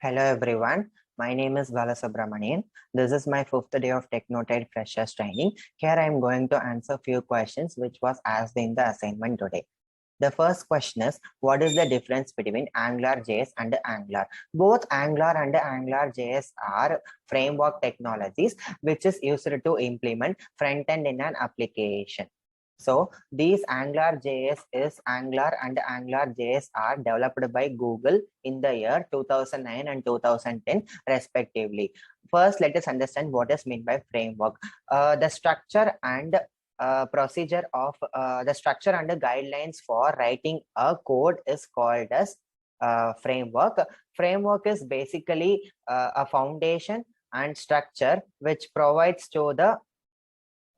Hello everyone, my name is Balasubramanian. This is my fifth day of Technotide Freshers Training. Here I am going to answer few questions which was asked in the assignment today. The first question is, what is the difference between AngularJS and Angular? Both Angular and AngularJS are framework technologies which is used to implement front-end in an application. So these AngularJS is Angular and AngularJS are developed by Google in the year 2009 and 2010 respectively. First, let us understand what is meant by framework. The structure and procedure of the structure and the guidelines for writing a code is called as framework. Framework is basically a foundation and structure which provides to the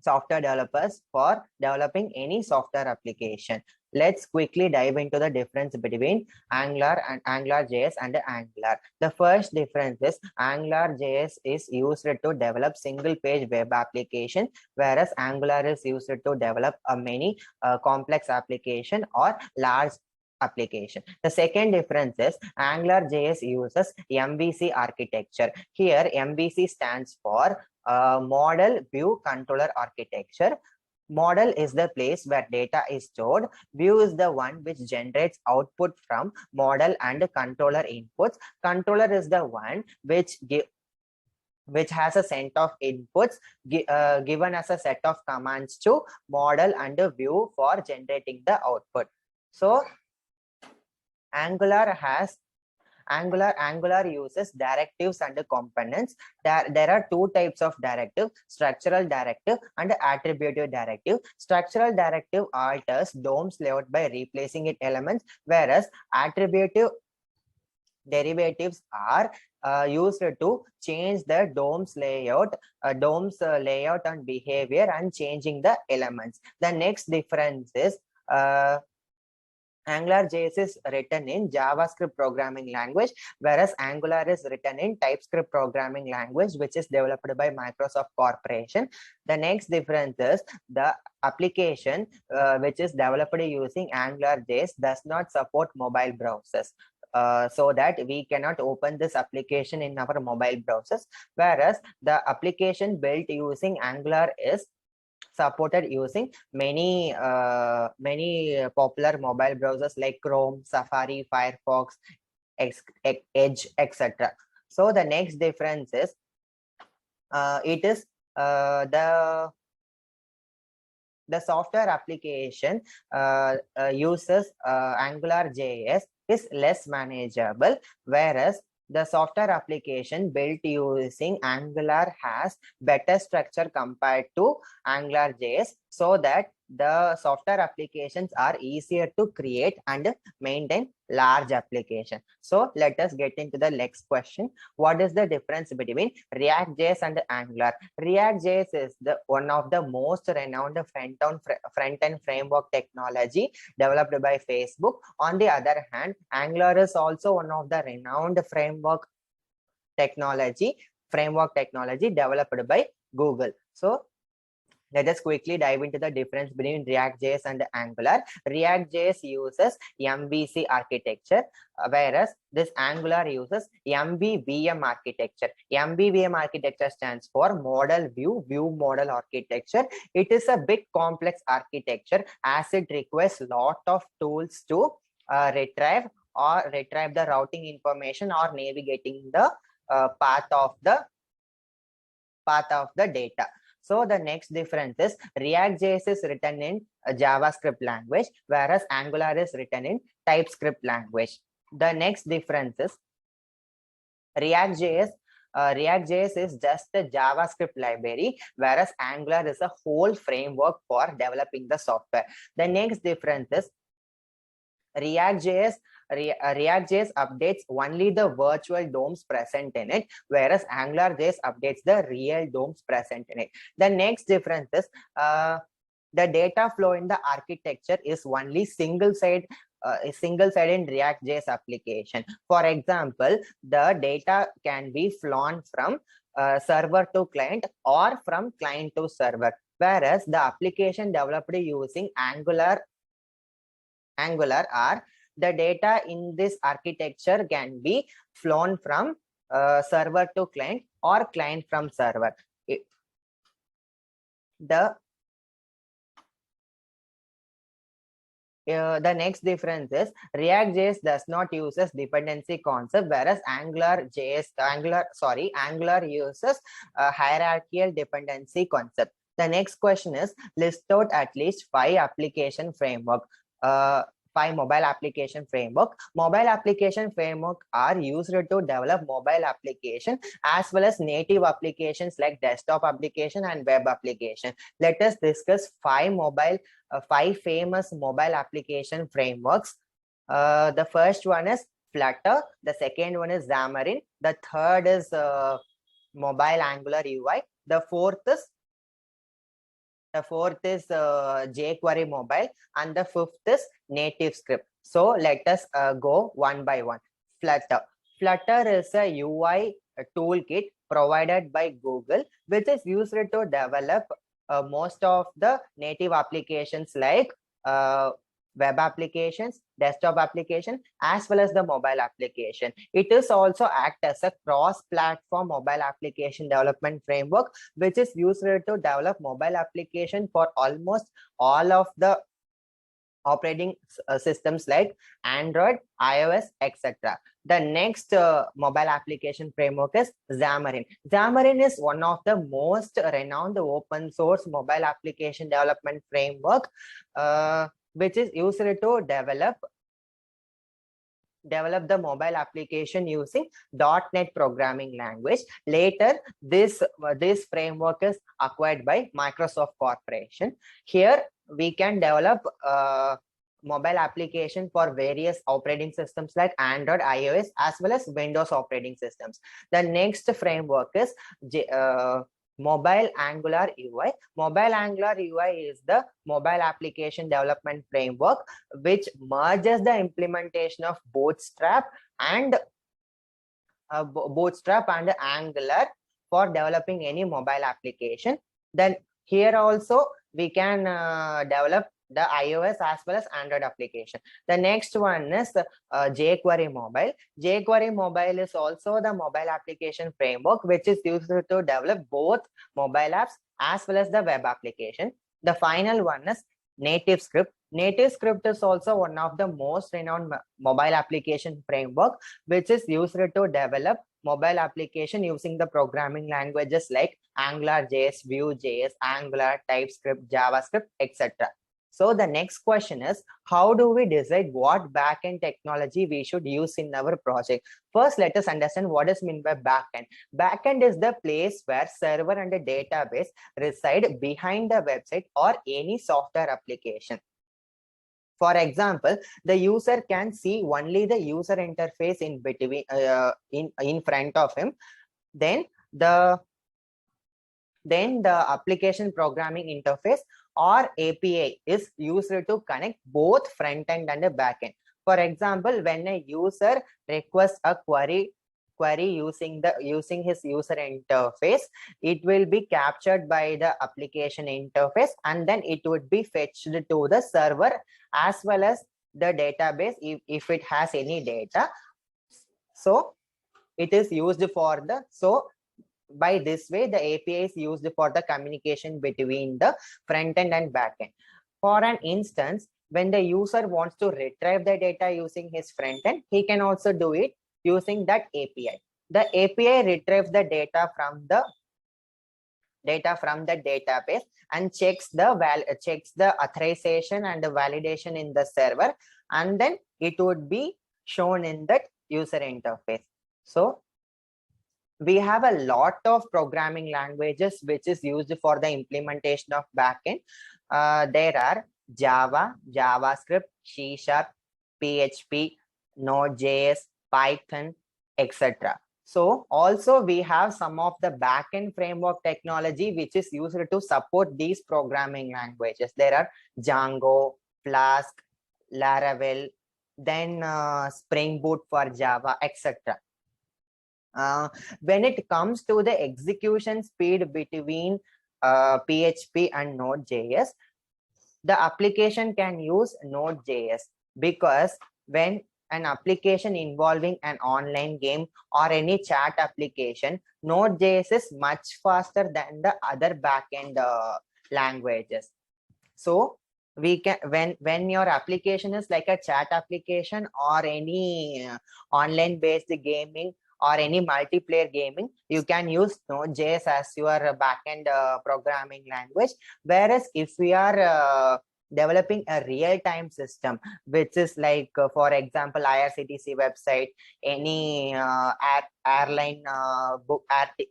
software developers for developing any software application. Let's quickly dive into the difference between Angular and AngularJS and Angular. The first difference is AngularJS is used to develop single page web application, whereas Angular is used to develop a many complex application or large application. The second difference is AngularJS uses MVC architecture. Here MVC stands for model view controller architecture. Model is the place where data is stored. View is the one which generates output from model and controller inputs. Controller is the one which has a set of inputs given as a set of commands to model and view for generating the output. So Angular uses directives and components. There are two types of directive: structural directive and attributive directive. Structural directive alters DOM's layout by replacing its elements, whereas attributive derivatives are used to change the DOM's layout, layout and behavior and changing the elements. The next difference is AngularJS is written in JavaScript programming language, whereas Angular is written in TypeScript programming language, which is developed by Microsoft Corporation. The next difference is the application which is developed using AngularJS does not support mobile browsers. So that we cannot open this application in our mobile browsers, whereas the application built using Angular is supported using many popular mobile browsers like Chrome, Safari, Firefox, Edge, etc. So the next difference is the software application uses AngularJS is less manageable, whereas the software application built using Angular has better structure compared to AngularJS, so that the software applications are easier to create and maintain large application. So let us get into the next question. What is the difference between React.js and Angular? React.js is one of the most renowned front-end framework technology developed by Facebook. On the other hand, Angular is also one of the renowned framework technology developed by Google. So let us quickly dive into the difference between React.js and Angular. React.js uses MVC architecture, whereas this Angular uses MVVM architecture. MVVM architecture stands for Model View Model Architecture. It is a bit complex architecture as it requires a lot of tools to retrieve the routing information or navigating the path of the data. So the next difference is React.js is written in a JavaScript language, whereas Angular is written in TypeScript language. The next difference is React.js is just a JavaScript library, whereas Angular is a whole framework for developing the software. The next difference is React.js updates only the virtual DOMs present in it, whereas AngularJS updates the real DOMs present in it. The next difference is the data flow in the architecture is only single-sided in React.js application. For example, the data can be flown from server to client or from client to server, whereas the application developed using Angular are the data in this architecture can be flown from server to client or client from server. The next difference is React.js does not use dependency concept, whereas Angular uses a hierarchical dependency concept. The next question is list out at least 5 application framework. 5 mobile application framework. Mobile application framework are used to develop mobile application as well as native applications like desktop application and web application. Let us discuss 5 famous mobile application frameworks. The first one is Flutter. The second one is Xamarin. The third is Mobile Angular UI. The fourth is jQuery Mobile, and the fifth is NativeScript. So let us go one by one. Flutter. Flutter is a UI toolkit provided by Google, which is used to develop most of the native applications like web applications, desktop application, as well as the mobile application. It is also act as a cross-platform mobile application development framework, which is used to develop mobile application for almost all of the operating systems like Android, iOS, etc. The next mobile application framework is Xamarin. Xamarin is one of the most renowned open source mobile application development framework, which is used to develop the mobile application using .NET programming language. Later, this framework is acquired by Microsoft Corporation. Here, we can develop mobile application for various operating systems like Android, iOS, as well as Windows operating systems. The next framework is Mobile Angular UI. Mobile Angular UI is the mobile application development framework which merges the implementation of Bootstrap and Angular for developing any mobile application. Then here also we can develop the iOS as well as Android application. The next one is jQuery Mobile. jQuery Mobile is also the mobile application framework which is used to develop both mobile apps as well as the web application. The final one is NativeScript. NativeScript is also one of the most renowned mobile application framework which is used to develop mobile application using the programming languages like AngularJS, Vue.js, Angular, TypeScript, JavaScript, etc. So the next question is, how do we decide what backend technology we should use in our project? First, let us understand what is meant by backend. Backend is the place where server and a database reside behind the website or any software application. For example, the user can see only the user interface in between, in front of him. Then the application programming interface or API is used to connect both front end and back end. For example, when a user requests a query using his user interface, it will be captured by the application interface and then it would be fetched to the server as well as the database if it has any data. So it is used for the by this way, the API is used for the communication between the front end and back end. For an instance, when the user wants to retrieve the data using his front end, he can also do it using that API. The API retrieves the data from the database and checks the authorization and the validation in the server, and then it would be shown in that user interface. So we have a lot of programming languages which is used for the implementation of backend. There are Java, JavaScript, C#, PHP, Node.js, Python, etc. So also we have some of the backend framework technology which is used to support these programming languages. There are Django, Flask, Laravel, then Spring Boot for Java, etc. When it comes to the execution speed between PHP and Node.js, the application can use Node.js because when an application involving an online game or any chat application, Node.js is much faster than the other backend languages. So we can, when your application is like a chat application or any online based gaming or any multiplayer gaming, you can use Node.js as your backend programming language. Whereas if we are developing a real-time system, which is like, for example, IRCTC website, any airline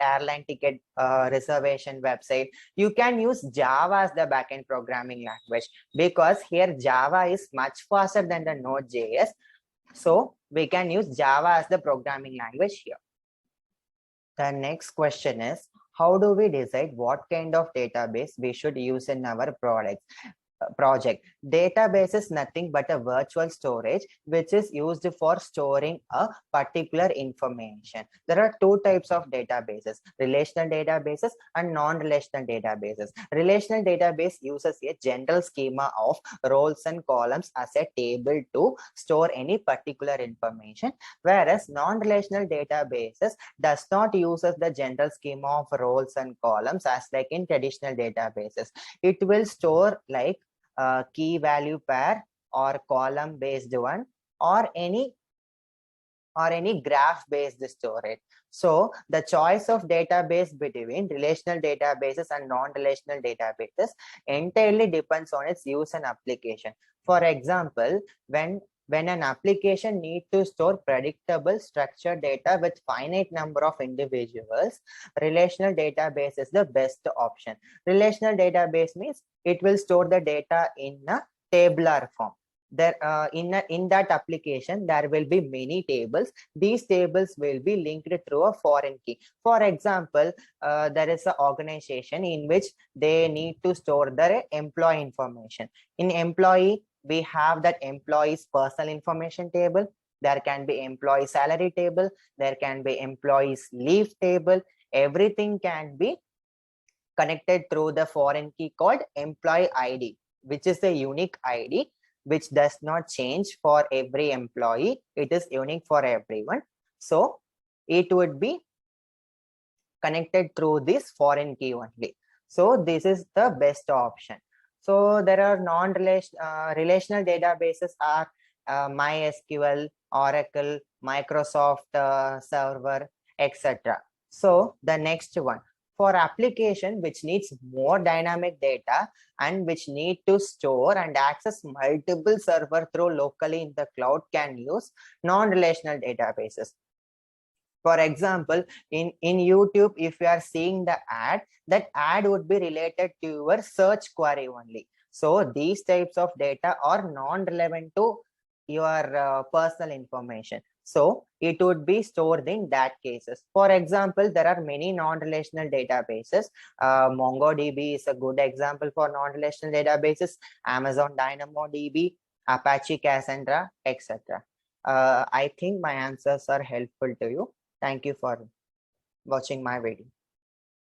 airline ticket reservation website, you can use Java as the backend programming language, because here Java is much faster than the Node.js. So we can use Java as the programming language here. The next question is, how do we decide what kind of database we should use in our project? Database is nothing but a virtual storage which is used for storing a particular information. There are two types of databases: relational databases and non-relational databases. Relational database uses a general schema of rows and columns as a table to store any particular information, whereas non-relational databases does not use the general schema of rows and columns as like in traditional databases. It will store like key value pair or column based one, or any graph based storage. So the choice of database between relational databases and non-relational databases entirely depends on its use and application. For example, when an application needs to store predictable structured data with finite number of individuals, relational database is the best option. Relational database means it will store the data in a tabular form. There in that application there will be many tables. These tables will be linked through a foreign key. For example, there is an organization in which they need to store their employee information. In employee, we have that employee's personal information table. There can be employee salary table. There can be employee's leave table. Everything can be connected through the foreign key called employee ID, which is a unique ID which does not change for every employee. It is unique for everyone. So it would be connected through this foreign key only. So this is the best option. So there are relational databases are MySQL, Oracle, Microsoft Server, etc. So the next one, for application which needs more dynamic data and which need to store and access multiple server through locally in the cloud, can use non-relational databases. For example, in YouTube, if you are seeing the ad, that ad would be related to your search query only. So these types of data are non-relevant to your personal information. So it would be stored in that cases. For example, there are many non-relational databases. MongoDB is a good example for non-relational databases. Amazon DynamoDB, Apache Cassandra, etc. I think my answers are helpful to you. Thank you for watching my video.